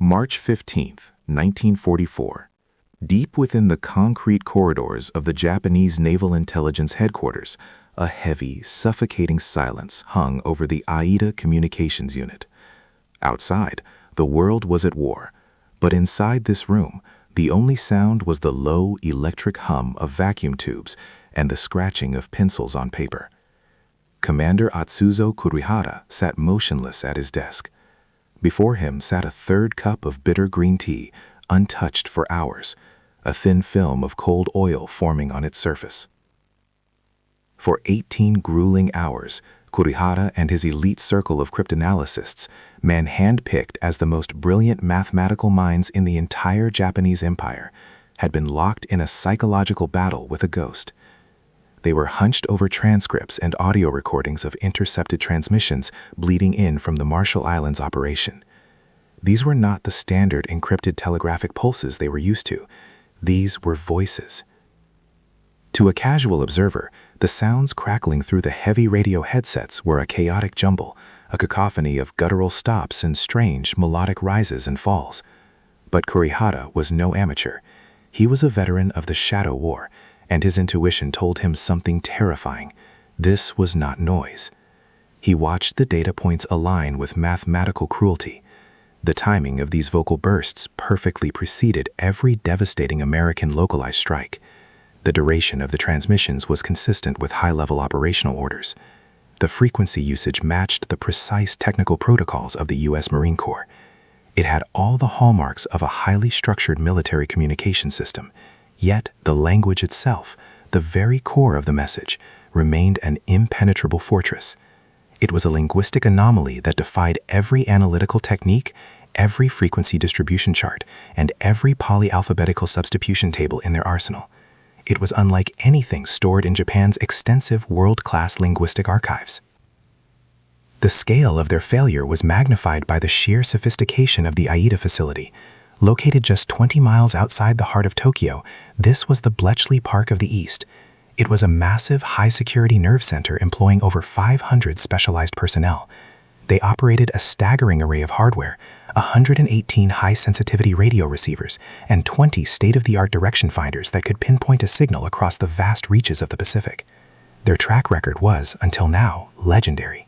March 15, 1944. Deep within the concrete corridors of the Japanese Naval Intelligence Headquarters, a heavy, suffocating silence hung over the AIDA Communications Unit. Outside, the world was at war, but inside this room, the only sound was the low electric hum of vacuum tubes and the scratching of pencils on paper. Commander Atsuzo Kurihara sat motionless at his desk. Before him sat a third cup of bitter green tea, untouched for hours, a thin film of cold oil forming on its surface. For 18 grueling hours, Kurihara and his elite circle of cryptanalysts, men hand-picked as the most brilliant mathematical minds in the entire Japanese empire, had been locked in a psychological battle with a ghost. They were hunched over transcripts and audio recordings of intercepted transmissions bleeding in from the Marshall Islands operation. These were not the standard encrypted telegraphic pulses they were used to. These were voices. To a casual observer, the sounds crackling through the heavy radio headsets were a chaotic jumble, a cacophony of guttural stops and strange melodic rises and falls. But Kurihara was no amateur. He was a veteran of the Shadow War, and his intuition told him something terrifying. This was not noise. He watched the data points align with mathematical cruelty. The timing of these vocal bursts perfectly preceded every devastating American localized strike. The duration of the transmissions was consistent with high-level operational orders. The frequency usage matched the precise technical protocols of the U.S. Marine Corps. It had all the hallmarks of a highly structured military communication system. Yet the language itself, the very core of the message, remained an impenetrable fortress. It was a linguistic anomaly that defied every analytical technique, every frequency distribution chart, and every polyalphabetical substitution table in their arsenal. It was unlike anything stored in Japan's extensive world-class linguistic archives. The scale of their failure was magnified by the sheer sophistication of the AIDA facility. Located just 20 miles outside the heart of Tokyo, this was the Bletchley Park of the East. It was a massive, high-security nerve center employing over 500 specialized personnel. They operated a staggering array of hardware, 118 high-sensitivity radio receivers, and 20 state-of-the-art direction finders that could pinpoint a signal across the vast reaches of the Pacific. Their track record was, until now, legendary.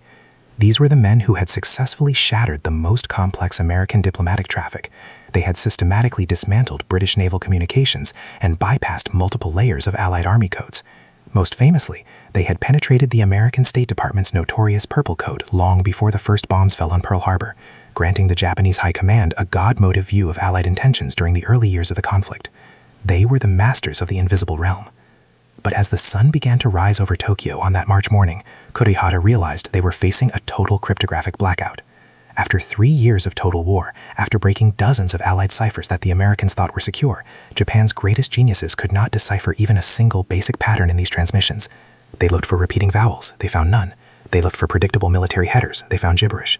These were the men who had successfully shattered the most complex American diplomatic traffic. They had systematically dismantled British naval communications and bypassed multiple layers of Allied Army codes. Most famously, they had penetrated the American State Department's notorious Purple Code long before the first bombs fell on Pearl Harbor, granting the Japanese High Command a God-motive view of Allied intentions during the early years of the conflict. They were the masters of the invisible realm. But as the sun began to rise over Tokyo on that March morning, Kurihara realized they were facing a total cryptographic blackout. After 3 years of total war, after breaking dozens of Allied ciphers that the Americans thought were secure, Japan's greatest geniuses could not decipher even a single basic pattern in these transmissions. They looked for repeating vowels, they found none. They looked for predictable military headers, they found gibberish.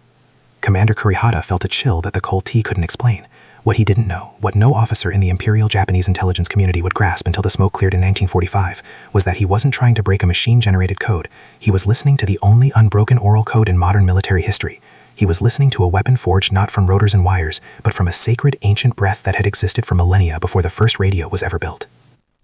Commander Kurihara felt a chill that the cold tea couldn't explain. What he didn't know, what no officer in the Imperial Japanese intelligence community would grasp until the smoke cleared in 1945, was that he wasn't trying to break a machine-generated code. He was listening to the only unbroken oral code in modern military history. He was listening to a weapon forged not from rotors and wires, but from a sacred ancient breath that had existed for millennia before the first radio was ever built.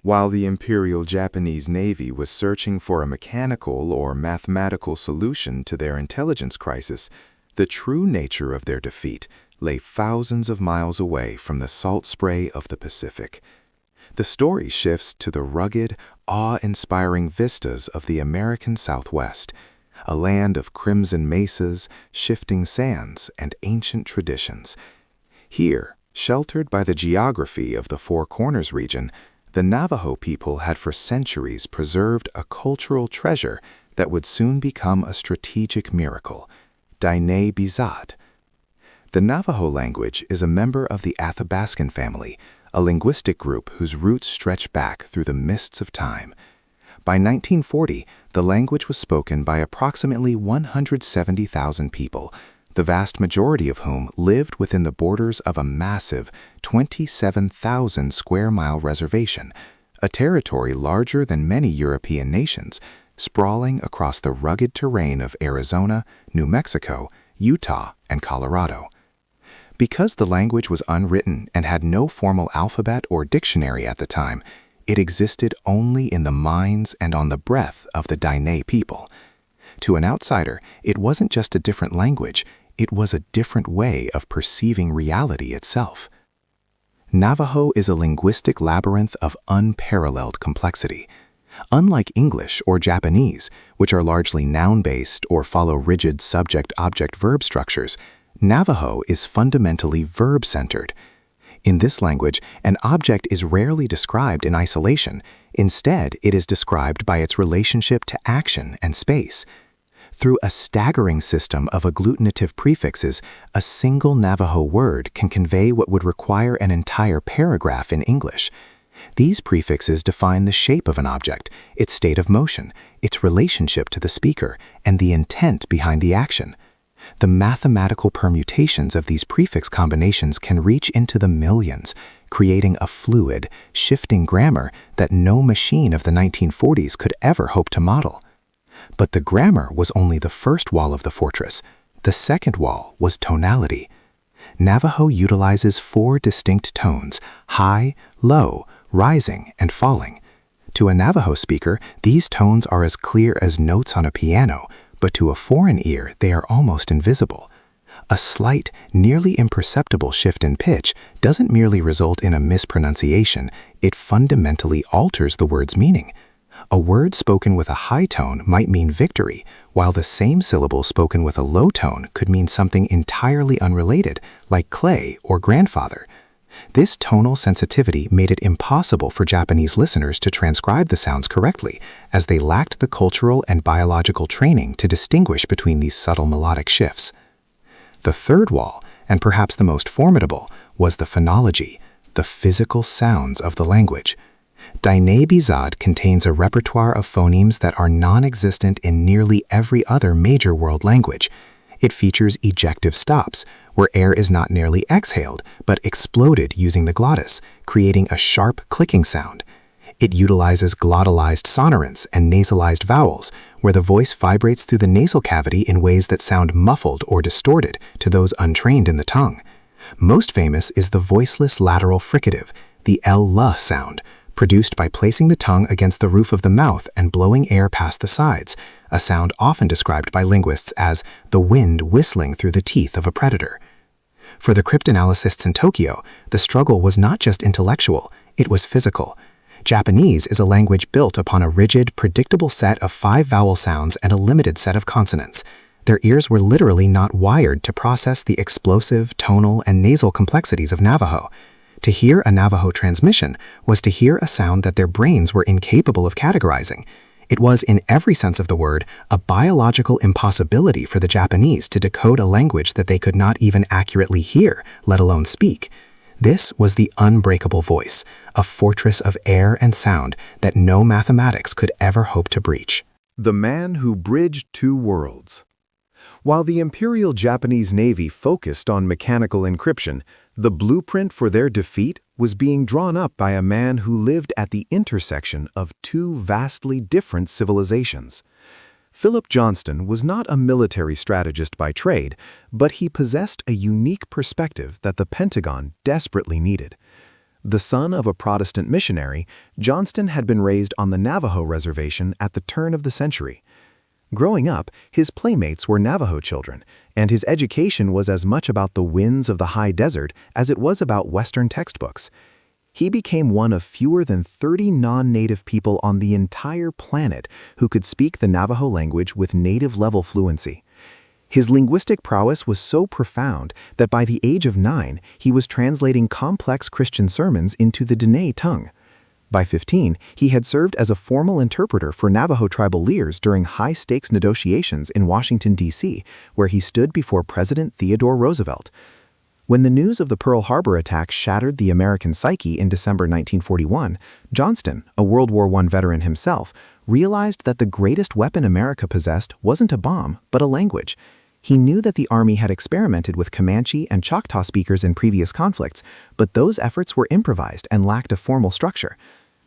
While the Imperial Japanese Navy was searching for a mechanical or mathematical solution to their intelligence crisis, the true nature of their defeat lay thousands of miles away from the salt spray of the Pacific. The story shifts to the rugged, awe-inspiring vistas of the American Southwest, a land of crimson mesas, shifting sands, and ancient traditions. Here, sheltered by the geography of the Four Corners region, the Navajo people had for centuries preserved a cultural treasure that would soon become a strategic miracle, Daine Bizat. The Navajo language is a member of the Athabascan family, a linguistic group whose roots stretch back through the mists of time. By 1940, the language was spoken by approximately 170,000 people, the vast majority of whom lived within the borders of a massive 27,000 square mile reservation, a territory larger than many European nations, sprawling across the rugged terrain of Arizona, New Mexico, Utah, and Colorado. Because the language was unwritten and had no formal alphabet or dictionary at the time, it existed only in the minds and on the breath of the Diné people. To an outsider, it wasn't just a different language, it was a different way of perceiving reality itself. Navajo is a linguistic labyrinth of unparalleled complexity. Unlike English or Japanese, which are largely noun-based or follow rigid subject-object-verb structures, Navajo is fundamentally verb-centered. In this language, an object is rarely described in isolation. Instead, it is described by its relationship to action and space. Through a staggering system of agglutinative prefixes, a single Navajo word can convey what would require an entire paragraph in English. These prefixes define the shape of an object, its state of motion, its relationship to the speaker, and the intent behind the action. The mathematical permutations of these prefix combinations can reach into the millions, creating a fluid, shifting grammar that no machine of the 1940s could ever hope to model. But the grammar was only the first wall of the fortress. The second wall was tonality. Navajo utilizes 4 distinct tones: high, low, rising, and falling. To a Navajo speaker, these tones are as clear as notes on a piano, but to a foreign ear, they are almost invisible. A slight, nearly imperceptible shift in pitch doesn't merely result in a mispronunciation, it fundamentally alters the word's meaning. A word spoken with a high tone might mean victory, while the same syllable spoken with a low tone could mean something entirely unrelated, like clay or grandfather. This tonal sensitivity made it impossible for Japanese listeners to transcribe the sounds correctly, as they lacked the cultural and biological training to distinguish between these subtle melodic shifts. The third wall, and perhaps the most formidable, was the phonology, the physical sounds of the language. Diné Bizad contains a repertoire of phonemes that are non-existent in nearly every other major world language. It features ejective stops, where air is not merely exhaled, but exploded using the glottis, creating a sharp clicking sound. It utilizes glottalized sonorants and nasalized vowels, where the voice vibrates through the nasal cavity in ways that sound muffled or distorted to those untrained in the tongue. Most famous is the voiceless lateral fricative, the L-la sound, produced by placing the tongue against the roof of the mouth and blowing air past the sides, a sound often described by linguists as the wind whistling through the teeth of a predator. For the cryptanalysts in Tokyo, the struggle was not just intellectual, it was physical. Japanese is a language built upon a rigid, predictable set of 5 vowel sounds and a limited set of consonants. Their ears were literally not wired to process the explosive, tonal, and nasal complexities of Navajo. To hear a Navajo transmission was to hear a sound that their brains were incapable of categorizing. It was, in every sense of the word, a biological impossibility for the Japanese to decode a language that they could not even accurately hear, let alone speak. This was the unbreakable voice, a fortress of air and sound that no mathematics could ever hope to breach. The man who bridged 2 worlds. While the Imperial Japanese Navy focused on mechanical encryption, the blueprint for their defeat was being drawn up by a man who lived at the intersection of 2 vastly different civilizations. Philip Johnston was not a military strategist by trade, but he possessed a unique perspective that the Pentagon desperately needed. The son of a Protestant missionary, Johnston had been raised on the Navajo reservation at the turn of the century. Growing up, his playmates were Navajo children, and his education was as much about the winds of the high desert as it was about Western textbooks. He became one of fewer than 30 non-native people on the entire planet who could speak the Navajo language with native-level fluency. His linguistic prowess was so profound that by the age of 9, he was translating complex Christian sermons into the Diné tongue. By 15, he had served as a formal interpreter for Navajo tribal leaders during high-stakes negotiations in Washington, D.C., where he stood before President Theodore Roosevelt. When the news of the Pearl Harbor attack shattered the American psyche in December 1941, Johnston, a World War I veteran himself, realized that the greatest weapon America possessed wasn't a bomb, but a language. He knew that the Army had experimented with Comanche and Choctaw speakers in previous conflicts, but those efforts were improvised and lacked a formal structure.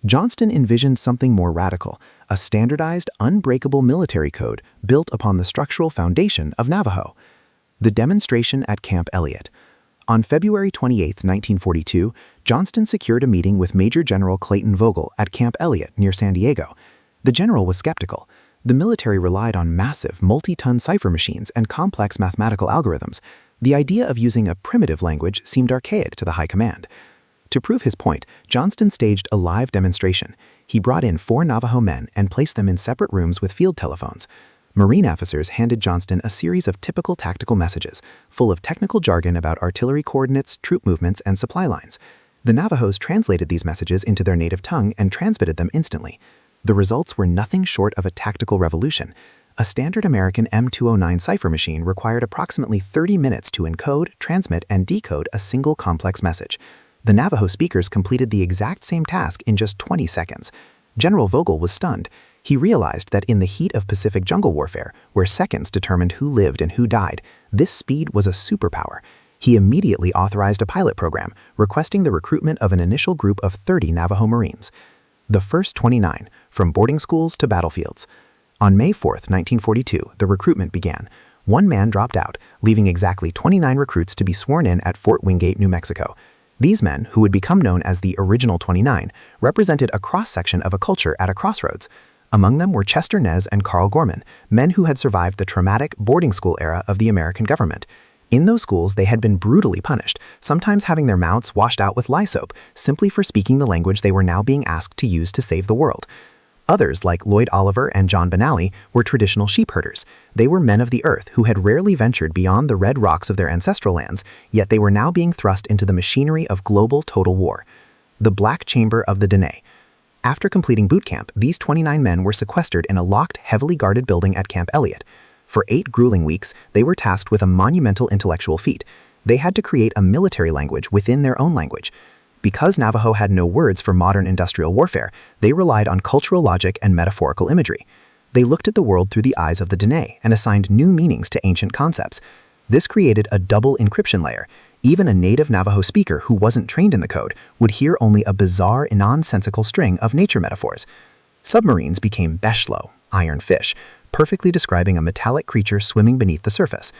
Johnston envisioned something more radical, a standardized, unbreakable military code built upon the structural foundation of Navajo. The demonstration at Camp Elliott. On February 28, 1942, Johnston secured a meeting with Major General Clayton Vogel at Camp Elliott near San Diego. The general was skeptical. The military relied on massive, multi-ton cipher machines and complex mathematical algorithms. The idea of using a primitive language seemed archaic to the high command. To prove his point, Johnston staged a live demonstration. He brought in 4 Navajo men and placed them in separate rooms with field telephones. Marine officers handed Johnston a series of typical tactical messages, full of technical jargon about artillery coordinates, troop movements, and supply lines. The Navajos translated these messages into their native tongue and transmitted them instantly. The results were nothing short of a tactical revolution. A standard American M209 cipher machine required approximately 30 minutes to encode, transmit, and decode a single complex message. The Navajo speakers completed the exact same task in just 20 seconds. General Vogel was stunned. He realized that in the heat of Pacific jungle warfare, where seconds determined who lived and who died, this speed was a superpower. He immediately authorized a pilot program, requesting the recruitment of an initial group of 30 Navajo Marines. The first 29, from boarding schools to battlefields. On May 4, 1942, the recruitment began. 1 man dropped out, leaving exactly 29 recruits to be sworn in at Fort Wingate, New Mexico. These men, who would become known as the Original 29, represented a cross-section of a culture at a crossroads. Among them were Chester Nez and Carl Gorman, men who had survived the traumatic boarding school era of the American government. In those schools, they had been brutally punished, sometimes having their mouths washed out with lye soap, simply for speaking the language they were now being asked to use to save the world. Others, like Lloyd Oliver and John Benally, were traditional sheep herders. They were men of the earth who had rarely ventured beyond the red rocks of their ancestral lands, yet they were now being thrust into the machinery of global total war. The Black Chamber of the Dene. After completing boot camp, these 29 men were sequestered in a locked, heavily guarded building at Camp Elliott. For 8 grueling weeks, they were tasked with a monumental intellectual feat. They had to create a military language within their own language. Because Navajo had no words for modern industrial warfare, they relied on cultural logic and metaphorical imagery. They looked at the world through the eyes of the Dene and assigned new meanings to ancient concepts. This created a double encryption layer. Even a native Navajo speaker who wasn't trained in the code would hear only a bizarre, nonsensical string of nature metaphors. Submarines became beshlo, iron fish, perfectly describing a metallic creature swimming beneath the surface.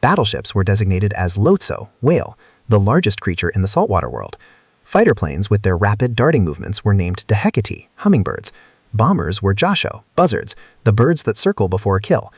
Battleships were designated as lotso, whale, the largest creature in the saltwater world. Fighter planes with their rapid darting movements were named dehekati, hummingbirds. Bombers were josho, buzzards, the birds that circle before a kill.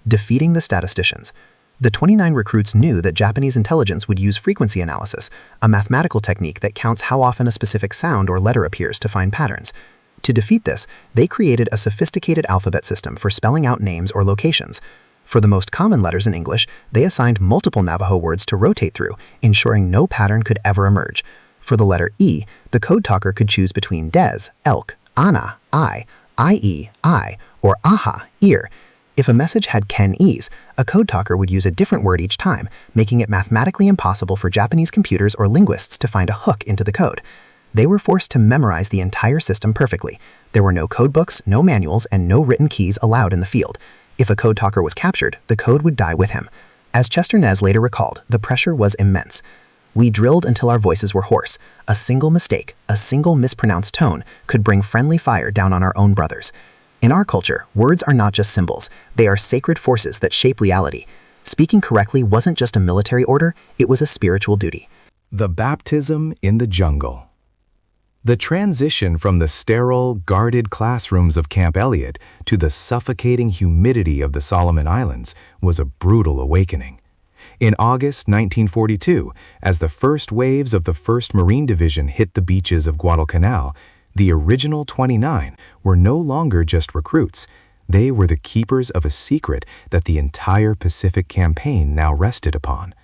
Defeating the statisticians. The 29 recruits knew that Japanese intelligence would use frequency analysis, a mathematical technique that counts how often a specific sound or letter appears to find patterns. To defeat this, they created a sophisticated alphabet system for spelling out names or locations. For the most common letters in English, they assigned multiple Navajo words to rotate through, ensuring no pattern could ever emerge. For the letter E, the code talker could choose between des, elk, ana, ie, I, or aha, ear. If a message had ken-e's, a code talker would use a different word each time, making it mathematically impossible for Japanese computers or linguists to find a hook into the code. They were forced to memorize the entire system perfectly. There were no code books, no manuals, and no written keys allowed in the field. If a code talker was captured, the code would die with him. As Chester Nez later recalled, the pressure was immense. We drilled until our voices were hoarse. A single mistake, a single mispronounced tone, could bring friendly fire down on our own brothers. In our culture, words are not just symbols. They are sacred forces that shape reality. Speaking correctly wasn't just a military order, it was a spiritual duty. The baptism in the jungle. The transition from the sterile, guarded classrooms of Camp Elliott to the suffocating humidity of the Solomon Islands was a brutal awakening. In August 1942, as the first waves of the 1st Marine Division hit the beaches of Guadalcanal, the original 29 were no longer just recruits. They were the keepers of a secret that the entire Pacific campaign now rested upon.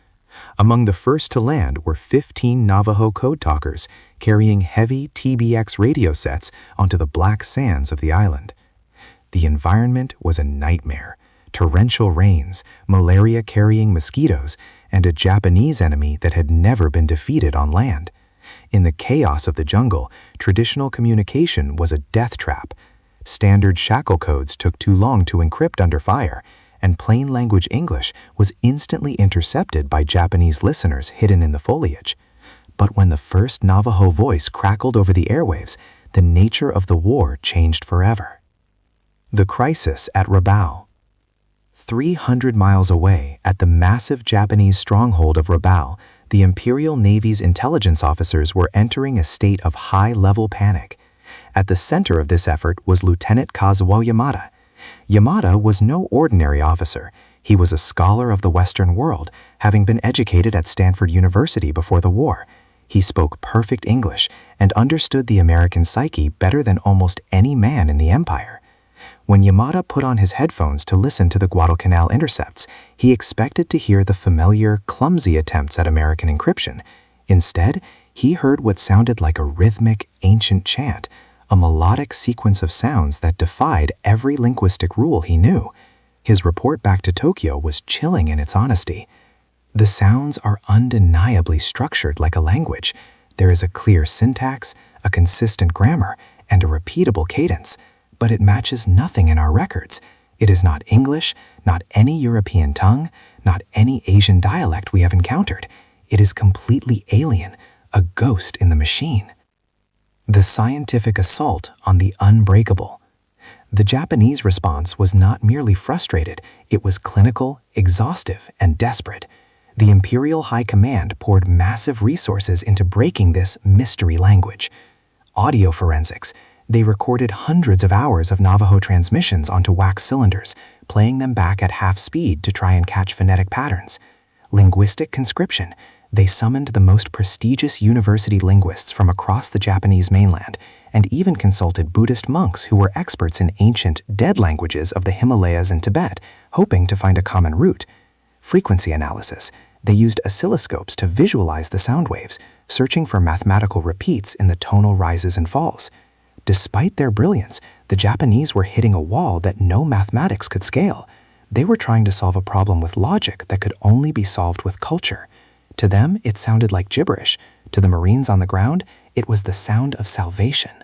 Among the first to land were 15 Navajo code talkers carrying heavy TBX radio sets onto the black sands of the island. The environment was a nightmare. Torrential rains, malaria-carrying mosquitoes, and a Japanese enemy that had never been defeated on land. In the chaos of the jungle, traditional communication was a death trap. Standard shackle codes took too long to encrypt under fire, and plain language English was instantly intercepted by Japanese listeners hidden in the foliage. But when the first Navajo voice crackled over the airwaves, the nature of the war changed forever. The crisis at Rabaul. 300 miles away, at the massive Japanese stronghold of Rabaul, The Imperial Navy's intelligence officers were entering a state of high-level panic. At the center of this effort was Lieutenant Kazuo Yamada. Yamada was no ordinary officer. He was a scholar of the Western world, having been educated at Stanford University before the war. He spoke perfect English and understood the American psyche better than almost any man in the empire. When Yamada put on his headphones to listen to the Guadalcanal intercepts, he expected to hear the familiar, clumsy attempts at American encryption. Instead, he heard what sounded like a rhythmic, ancient chant, a melodic sequence of sounds that defied every linguistic rule he knew. His report back to Tokyo was chilling in its honesty. The sounds are undeniably structured like a language. There is a clear syntax, a consistent grammar, and a repeatable cadence, but it matches nothing in our records. It is not English, not any European tongue, not any Asian dialect we have encountered. It is completely alien, a ghost in the machine. The scientific assault on the unbreakable. The Japanese response was not merely frustrated, it was clinical, exhaustive, and desperate. The Imperial High Command poured massive resources into breaking this mystery language. Audio forensics. They recorded hundreds of hours of Navajo transmissions onto wax cylinders, playing them back at half speed to try and catch phonetic patterns. Linguistic conscription. They summoned the most prestigious university linguists from across the Japanese mainland, and even consulted Buddhist monks who were experts in ancient, dead languages of the Himalayas and Tibet, hoping to find a common root. Frequency analysis. They used oscilloscopes to visualize the sound waves, searching for mathematical repeats in the tonal rises and falls. Despite their brilliance, the Japanese were hitting a wall that no mathematics could scale. They were trying to solve a problem with logic that could only be solved with culture. To them, it sounded like gibberish. To the Marines on the ground, it was the sound of salvation.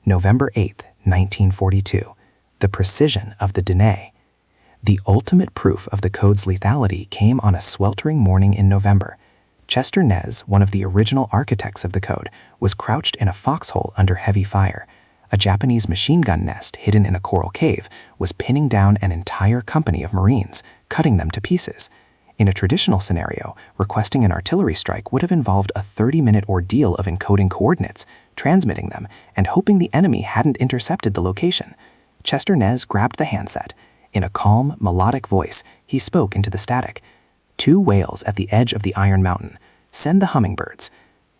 November 8, 1942. The precision of the Dene. The ultimate proof of the code's lethality came on a sweltering morning in November. Chester Nez, one of the original architects of the code, was crouched in a foxhole under heavy fire. A Japanese machine gun nest hidden in a coral cave was pinning down an entire company of Marines, cutting them to pieces. In a traditional scenario, requesting an artillery strike would have involved a 30-minute ordeal of encoding coordinates, transmitting them, and hoping the enemy hadn't intercepted the location. Chester Nez grabbed the handset. In a calm, melodic voice, he spoke into the static. 2 whales at the edge of the Iron Mountain. Send the hummingbirds.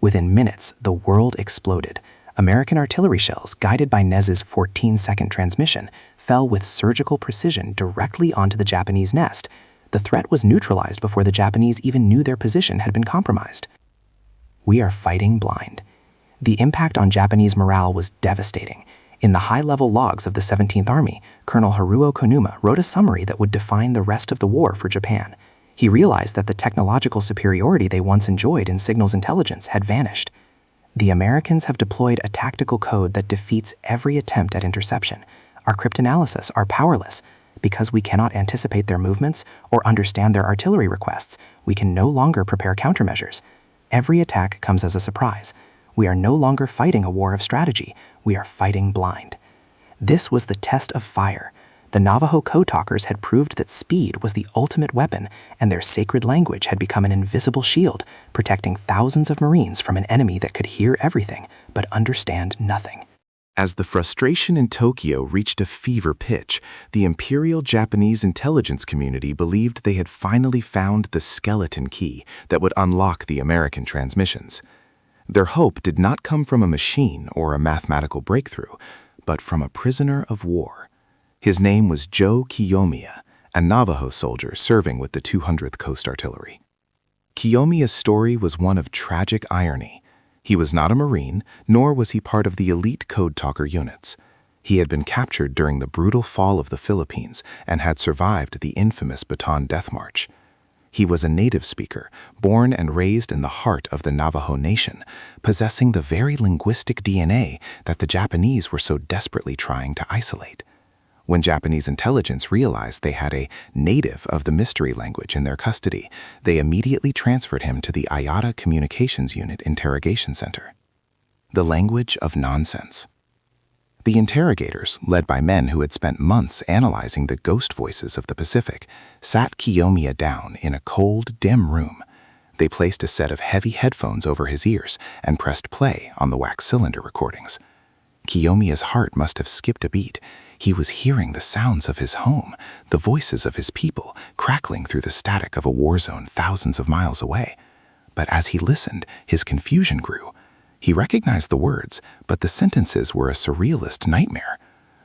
Within minutes, the world exploded. American artillery shells, guided by Nez's 14-second transmission, fell with surgical precision directly onto the Japanese nest. The threat was neutralized before the Japanese even knew their position had been compromised. We are fighting blind. The impact on Japanese morale was devastating. In the high-level logs of the 17th Army, Colonel Haruo Konuma wrote a summary that would define the rest of the war for Japan. He realized that the technological superiority they once enjoyed in signals intelligence had vanished. The Americans have deployed a tactical code that defeats every attempt at interception. Our cryptanalysis are powerless. Because we cannot anticipate their movements or understand their artillery requests, we can no longer prepare countermeasures. Every attack comes as a surprise. We are no longer fighting a war of strategy. We are fighting blind. This was the test of fire. The Navajo code talkers had proved that speed was the ultimate weapon, and their sacred language had become an invisible shield, protecting thousands of Marines from an enemy that could hear everything but understand nothing. As the frustration in Tokyo reached a fever pitch, the Imperial Japanese intelligence community believed they had finally found the skeleton key that would unlock the American transmissions. Their hope did not come from a machine or a mathematical breakthrough, but from a prisoner of war. His name was Joe Kiyomiya, a Navajo soldier serving with the 200th Coast Artillery. Kiyomiya's story was one of tragic irony. He was not a Marine, nor was he part of the elite code talker units. He had been captured during the brutal fall of the Philippines and had survived the infamous Bataan Death March. He was a native speaker, born and raised in the heart of the Navajo Nation, possessing the very linguistic DNA that the Japanese were so desperately trying to isolate. When Japanese intelligence realized they had a native of the mystery language in their custody, they immediately transferred him to the IATA Communications Unit Interrogation Center. The language of nonsense. The interrogators, led by men who had spent months analyzing the ghost voices of the Pacific, sat Kiyomiya down in a cold, dim room. They placed a set of heavy headphones over his ears and pressed play on the wax cylinder recordings. Kiyomiya's heart must have skipped a beat. He was hearing the sounds of his home, the voices of his people, crackling through the static of a war zone thousands of miles away. But as he listened, his confusion grew. He recognized the words, but the sentences were a surrealist nightmare.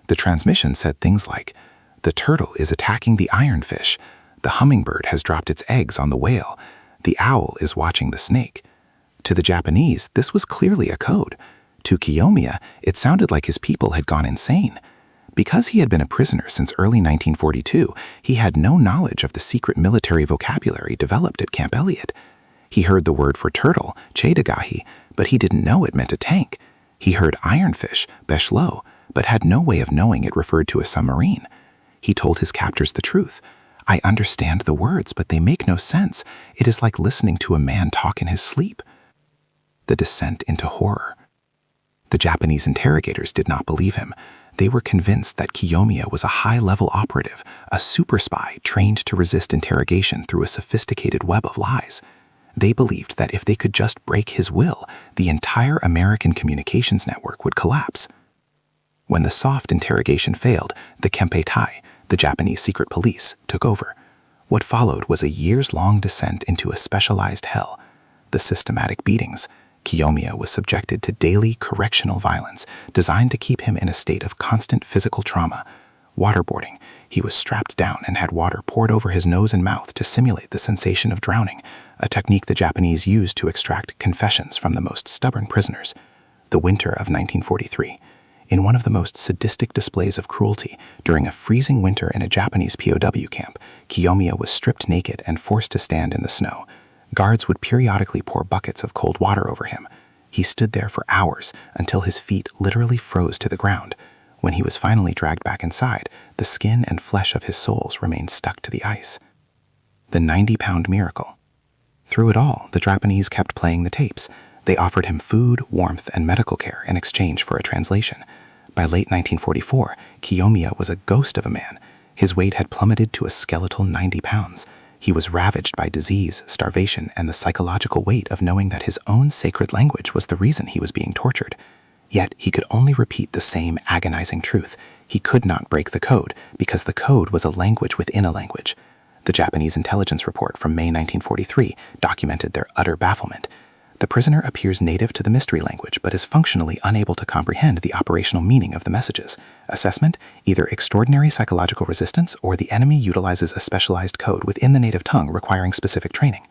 The transmission said things like, "The turtle is attacking the ironfish. The hummingbird has dropped its eggs on the whale. The owl is watching the snake." To the Japanese, this was clearly a code. To Kiyomiya, it sounded like his people had gone insane. Because he had been a prisoner since early 1942, he had no knowledge of the secret military vocabulary developed at Camp Elliott. He heard the word for turtle, cheidagahi, but he didn't know it meant a tank. He heard ironfish, beshlo, but had no way of knowing it referred to a submarine. He told his captors the truth. "I understand the words, but they make no sense. It is like listening to a man talk in his sleep." The descent into horror. The Japanese interrogators did not believe him. They were convinced that Kiyomiya was a high-level operative, a super spy trained to resist interrogation through a sophisticated web of lies. They believed that if they could just break his will, the entire American communications network would collapse. When the soft interrogation failed, the Kempeitai, the Japanese secret police, took over. What followed was a years-long descent into a specialized hell. The systematic beatings. Kiyomiya was subjected to daily correctional violence designed to keep him in a state of constant physical trauma. Waterboarding. He was strapped down and had water poured over his nose and mouth to simulate the sensation of drowning, a technique the Japanese used to extract confessions from the most stubborn prisoners. The winter of 1943. In one of the most sadistic displays of cruelty, during a freezing winter in a Japanese POW camp, Kiyomiya was stripped naked and forced to stand in the snow. Guards would periodically pour buckets of cold water over him. He stood there for hours until his feet literally froze to the ground. When he was finally dragged back inside, the skin and flesh of his soles remained stuck to the ice. The 90-pound miracle. Through it all, the Japanese kept playing the tapes. They offered him food, warmth, and medical care in exchange for a translation. By late 1944, Kiyomiya was a ghost of a man. His weight had plummeted to a skeletal 90 pounds. He was ravaged by disease, starvation, and the psychological weight of knowing that his own sacred language was the reason he was being tortured. Yet he could only repeat the same agonizing truth. He could not break the code, because the code was a language within a language. The Japanese intelligence report from May 1943 documented their utter bafflement. The prisoner appears native to the mystery language, but is functionally unable to comprehend the operational meaning of the messages. Assessment: either extraordinary psychological resistance or the enemy utilizes a specialized code within the native tongue requiring specific training.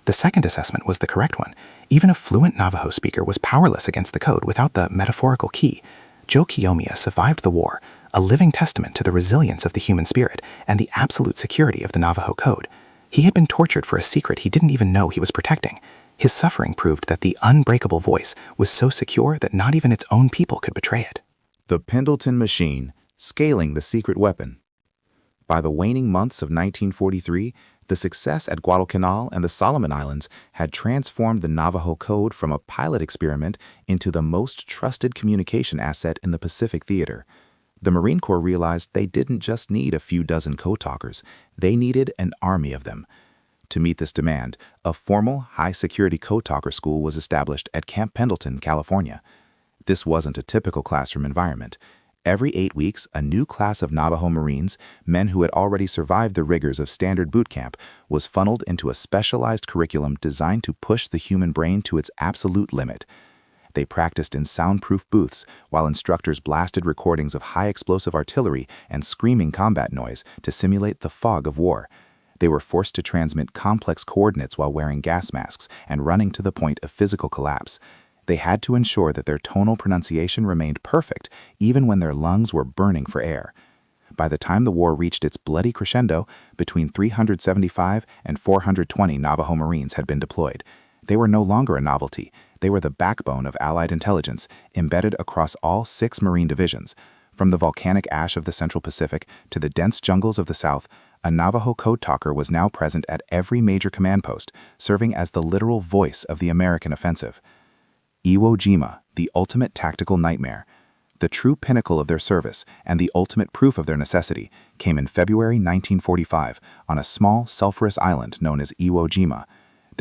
The second assessment was the correct one. Even a fluent Navajo speaker was powerless against the code without the metaphorical key. Joe Kiyomiya survived the war, a living testament to the resilience of the human spirit and the absolute security of the Navajo code. He had been tortured for a secret he didn't even know he was protecting. His suffering proved that the unbreakable voice was so secure that not even its own people could betray it. The Pendleton Machine, Scaling the Secret Weapon. By the waning months of 1943, the success at Guadalcanal and the Solomon Islands had transformed the Navajo code from a pilot experiment into the most trusted communication asset in the Pacific theater. The Marine Corps realized they didn't just need a few dozen code talkers, they needed an army of them. To meet this demand, a formal, high-security code talker school was established at Camp Pendleton, California. This wasn't a typical classroom environment. Every 8 weeks, a new class of Navajo Marines, men who had already survived the rigors of standard boot camp, was funneled into a specialized curriculum designed to push the human brain to its absolute limit. They practiced in soundproof booths while instructors blasted recordings of high-explosive artillery and screaming combat noise to simulate the fog of war. They were forced to transmit complex coordinates while wearing gas masks and running to the point of physical collapse. They had to ensure that their tonal pronunciation remained perfect even when their lungs were burning for air. By the time the war reached its bloody crescendo, between 375 and 420 Navajo Marines had been deployed. They were no longer a novelty. They were the backbone of Allied intelligence, embedded across all 6 Marine divisions. From the volcanic ash of the Central Pacific to the dense jungles of the South, a Navajo code talker was now present at every major command post, serving as the literal voice of the American offensive. Iwo Jima, the ultimate tactical nightmare. The true pinnacle of their service and the ultimate proof of their necessity came in February 1945 on a small, sulfurous island known as Iwo Jima.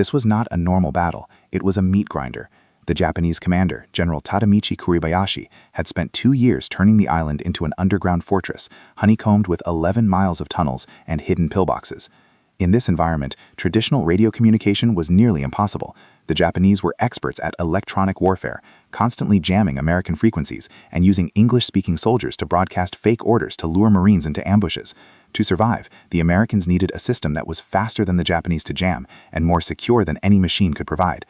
This was not a normal battle, it was a meat grinder. The Japanese commander, General Tadamichi Kuribayashi, had spent 2 years turning the island into an underground fortress, honeycombed with 11 miles of tunnels and hidden pillboxes. In this environment, traditional radio communication was nearly impossible. The Japanese were experts at electronic warfare, constantly jamming American frequencies and using English-speaking soldiers to broadcast fake orders to lure Marines into ambushes. To survive, the Americans needed a system that was faster than the Japanese to jam and more secure than any machine could provide.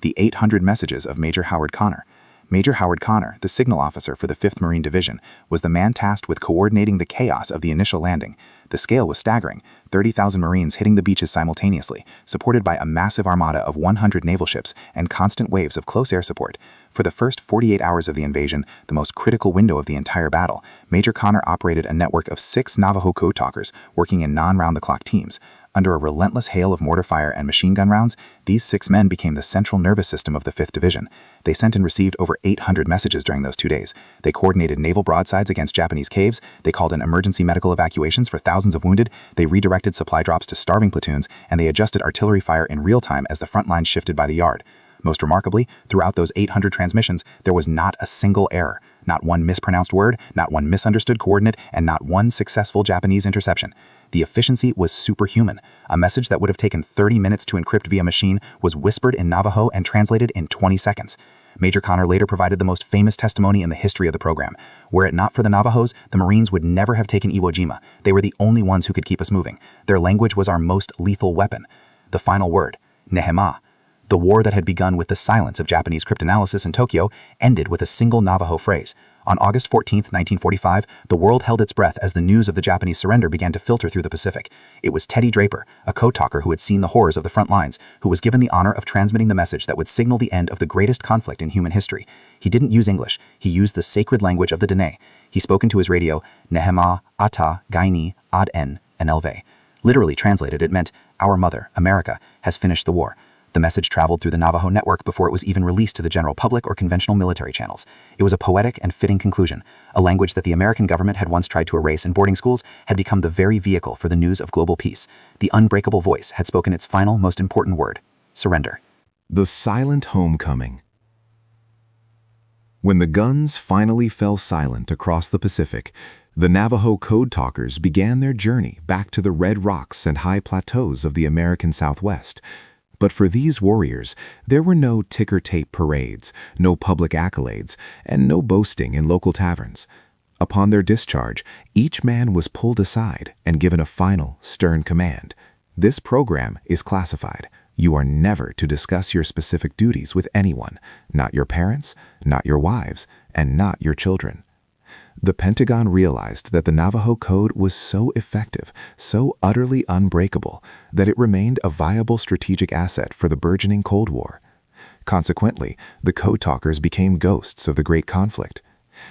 The 800 messages of Major Howard Connor. Major Howard Connor, the signal officer for the 5th Marine Division, was the man tasked with coordinating the chaos of the initial landing. The scale was staggering, 30,000 Marines hitting the beaches simultaneously, supported by a massive armada of 100 naval ships and constant waves of close air support. For the first 48 hours of the invasion, the most critical window of the entire battle, Major Connor operated a network of 6 Navajo code talkers working in non-round-the-clock teams. Under a relentless hail of mortar fire and machine gun rounds, these 6 men became the central nervous system of the 5th Division. They sent and received over 800 messages during those 2 days. They coordinated naval broadsides against Japanese caves, they called in emergency medical evacuations for thousands of wounded, they redirected supply drops to starving platoons, and they adjusted artillery fire in real time as the front lines shifted by the yard. Most remarkably, throughout those 800 transmissions, there was not a single error, not one mispronounced word, not one misunderstood coordinate, and not one successful Japanese interception. The efficiency was superhuman. A message that would have taken 30 minutes to encrypt via machine was whispered in Navajo and translated in 20 seconds. Major Connor later provided the most famous testimony in the history of the program. Were it not for the Navajos, the Marines would never have taken Iwo Jima. They were the only ones who could keep us moving. Their language was our most lethal weapon. The final word, Nehema. The war that had begun with the silence of Japanese cryptanalysis in Tokyo ended with a single Navajo phrase. On August 14, 1945, the world held its breath as the news of the Japanese surrender began to filter through the Pacific. It was Teddy Draper, a code talker who had seen the horrors of the front lines, who was given the honor of transmitting the message that would signal the end of the greatest conflict in human history. He didn't use English. He used the sacred language of the Dene. He spoke into his radio, Nehema, Ata, Gaini, Ad-En, and Elve. Literally translated, it meant, "Our mother, America, has finished the war." The message traveled through the Navajo network before it was even released to the general public or conventional military channels. It was a poetic and fitting conclusion. A language that the American government had once tried to erase in boarding schools had become the very vehicle for the news of global peace. The unbreakable voice had spoken its final, most important word: surrender. The silent homecoming. When the guns finally fell silent across the Pacific, the Navajo code talkers began their journey back to the red rocks and high plateaus of the American Southwest. But for these warriors, there were no ticker-tape parades, no public accolades, and no boasting in local taverns. Upon their discharge, each man was pulled aside and given a final, stern command. This program is classified. You are never to discuss your specific duties with anyone, not your parents, not your wives, and not your children. The Pentagon realized that the Navajo Code was so effective, so utterly unbreakable, that it remained a viable strategic asset for the burgeoning Cold War. Consequently, the code talkers became ghosts of the Great Conflict.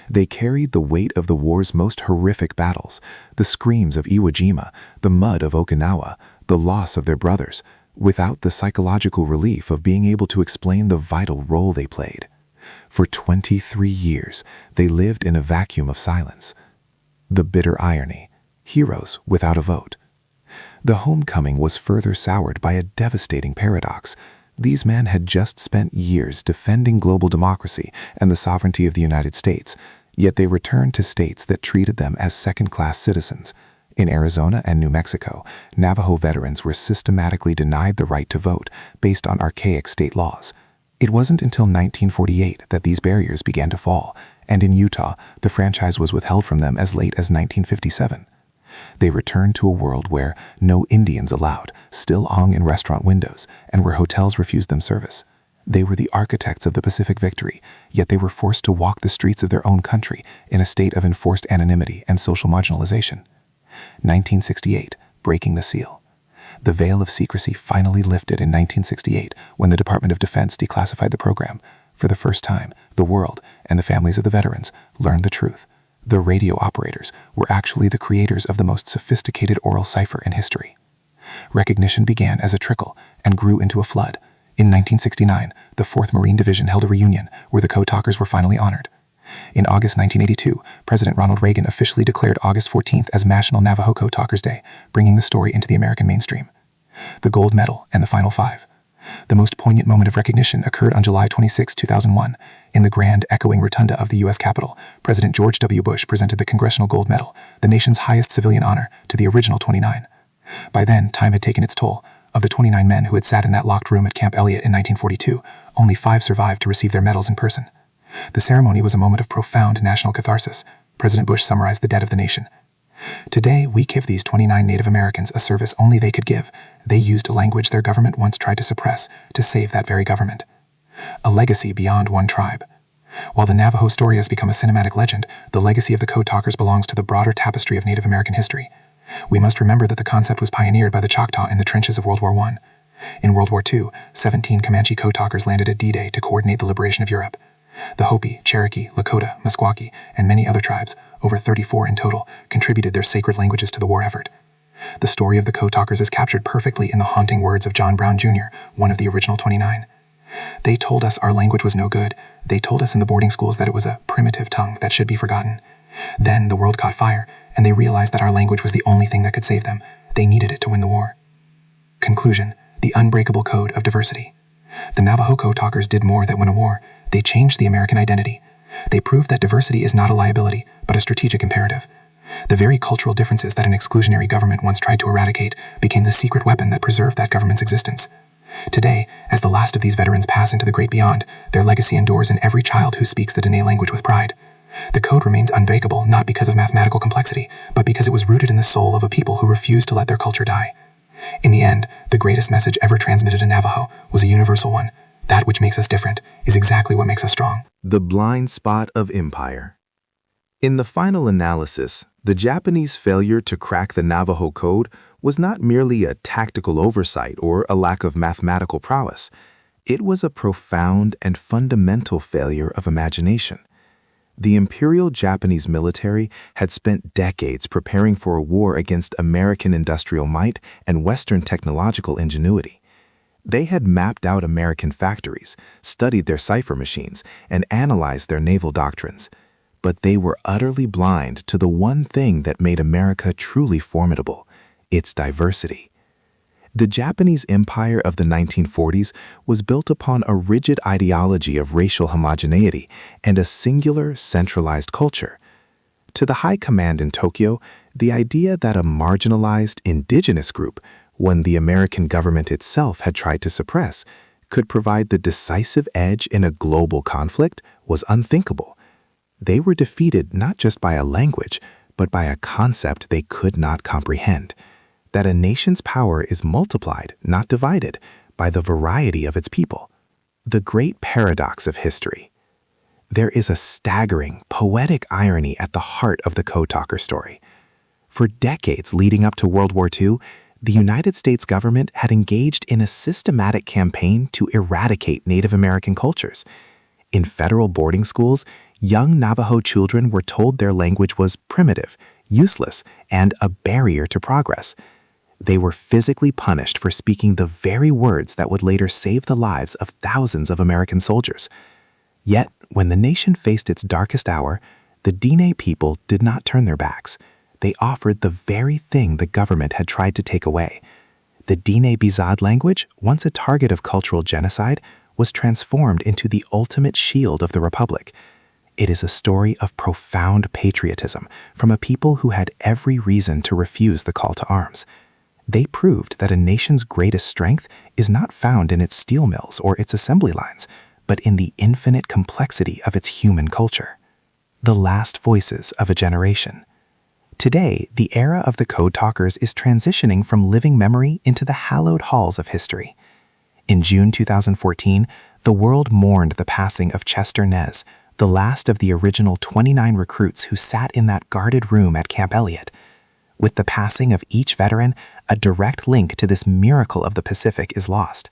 They carried the weight of the war's most horrific battles, the screams of Iwo Jima, the mud of Okinawa, the loss of their brothers, without the psychological relief of being able to explain the vital role they played. For 23 years, they lived in a vacuum of silence. The bitter irony, heroes without a vote. The homecoming was further soured by a devastating paradox. These men had just spent years defending global democracy and the sovereignty of the United States, yet they returned to states that treated them as second-class citizens. In Arizona and New Mexico, Navajo veterans were systematically denied the right to vote based on archaic state laws. It wasn't until 1948 that these barriers began to fall, and in Utah, the franchise was withheld from them as late as 1957. They returned to a world where no Indians allowed still hung in restaurant windows and where hotels refused them service. They were the architects of the Pacific victory, yet they were forced to walk the streets of their own country in a state of enforced anonymity and social marginalization. 1968, breaking the seal. The veil of secrecy finally lifted in 1968 when the Department of Defense declassified the program. For the first time, the world and the families of the veterans learned the truth. The radio operators were actually the creators of the most sophisticated oral cipher in history. Recognition began as a trickle and grew into a flood. In 1969, the 4th Marine Division held a reunion where the code talkers were finally honored. In August 1982, President Ronald Reagan officially declared August 14th as National Navajo Code Talkers Day, bringing the story into the American mainstream. The gold medal and the final 5. The most poignant moment of recognition occurred on July 26, 2001. In the grand, echoing rotunda of the U.S. Capitol, President George W. Bush presented the Congressional Gold Medal, the nation's highest civilian honor, to the original 29. By then, time had taken its toll. Of the 29 men who had sat in that locked room at Camp Elliott in 1942, only 5 survived to receive their medals in person. The ceremony was a moment of profound national catharsis. President Bush summarized the debt of the nation. Today, we give these 29 Native Americans a service only they could give. They used a language their government once tried to suppress to save that very government. A legacy beyond one tribe. While the Navajo story has become a cinematic legend, the legacy of the Code Talkers belongs to the broader tapestry of Native American history. We must remember that the concept was pioneered by the Choctaw in the trenches of World War I. In World War II, 17 Comanche Code Talkers landed at D-Day to coordinate the liberation of Europe. The Hopi, Cherokee, Lakota, Meskwaki, and many other tribes, over 34 in total, contributed their sacred languages to the war effort. The story of the Code Talkers is captured perfectly in the haunting words of John Brown Jr., one of the original 29. They told us our language was no good. They told us in the boarding schools that it was a primitive tongue that should be forgotten. Then the world caught fire, and they realized that our language was the only thing that could save them. They needed it to win the war. Conclusion: the unbreakable code of diversity. The Navajo Code Talkers did more than win a war. They changed the American identity. They proved that diversity is not a liability, but a strategic imperative. The very cultural differences that an exclusionary government once tried to eradicate became the secret weapon that preserved that government's existence. Today, as the last of these veterans pass into the great beyond, their legacy endures in every child who speaks the Dene language with pride. The code remains unbreakable not because of mathematical complexity, but because it was rooted in the soul of a people who refused to let their culture die. In the end, the greatest message ever transmitted in Navajo was a universal one. That which makes us different is exactly what makes us strong. The blind spot of empire. In the final analysis, the Japanese failure to crack the Navajo Code was not merely a tactical oversight or a lack of mathematical prowess. It was a profound and fundamental failure of imagination. The Imperial Japanese military had spent decades preparing for a war against American industrial might and Western technological ingenuity. They had mapped out American factories, studied their cipher machines, and analyzed their naval doctrines. But they were utterly blind to the one thing that made America truly formidable: its diversity. The Japanese Empire of the 1940s was built upon a rigid ideology of racial homogeneity and a singular, centralized culture. To the high command in Tokyo, the idea that a marginalized, indigenous group, one the American government itself had tried to suppress, could provide the decisive edge in a global conflict was unthinkable. They were defeated not just by a language, but by a concept they could not comprehend: that a nation's power is multiplied, not divided, by the variety of its people. The great paradox of history. There is a staggering, poetic irony at the heart of the Code Talker story. For decades leading up to World War II, the United States government had engaged in a systematic campaign to eradicate Native American cultures. In federal boarding schools, young Navajo children were told their language was primitive, useless, and a barrier to progress. They were physically punished for speaking the very words that would later save the lives of thousands of American soldiers. Yet, when the nation faced its darkest hour, the Dene people did not turn their backs. They offered the very thing the government had tried to take away. The Dene Bizad language, once a target of cultural genocide, was transformed into the ultimate shield of the Republic. It is a story of profound patriotism from a people who had every reason to refuse the call to arms. They proved that a nation's greatest strength is not found in its steel mills or its assembly lines, but in the infinite complexity of its human culture. The last voices of a generation. Today, the era of the Code Talkers is transitioning from living memory into the hallowed halls of history. In June 2014, the world mourned the passing of Chester Nez, the last of the original 29 recruits who sat in that guarded room at Camp Elliott. With the passing of each veteran, a direct link to this miracle of the Pacific is lost.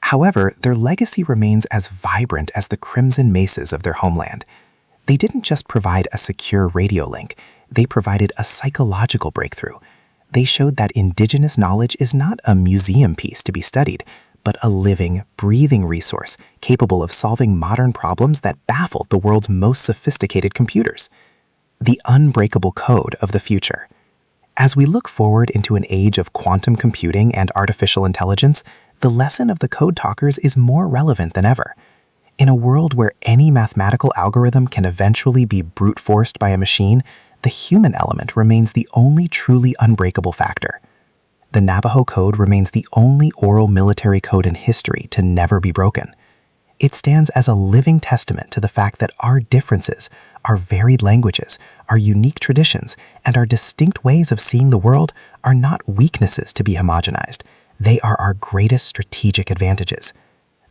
However, their legacy remains as vibrant as the crimson mesas of their homeland. They didn't just provide a secure radio link, they provided a psychological breakthrough. They showed that indigenous knowledge is not a museum piece to be studied, but a living, breathing resource capable of solving modern problems that baffled the world's most sophisticated computers. The unbreakable code of the future. As we look forward into an age of quantum computing and artificial intelligence, the lesson of the code talkers is more relevant than ever. In a world where any mathematical algorithm can eventually be brute forced by a machine, the human element remains the only truly unbreakable factor. The Navajo Code remains the only oral military code in history to never be broken. It stands as a living testament to the fact that our differences, our varied languages, our unique traditions, and our distinct ways of seeing the world are not weaknesses to be homogenized. They are our greatest strategic advantages.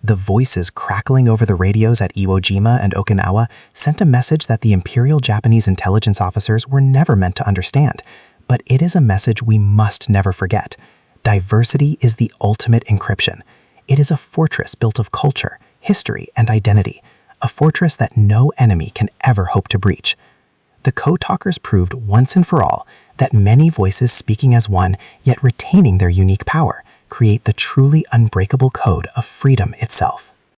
The voices crackling over the radios at Iwo Jima and Okinawa sent a message that the Imperial Japanese intelligence officers were never meant to understand, but it is a message we must never forget. Diversity is the ultimate encryption. It is a fortress built of culture, history, and identity, a fortress that no enemy can ever hope to breach. The code talkers proved once and for all that many voices speaking as one, yet retaining their unique power, create the truly unbreakable code of freedom itself.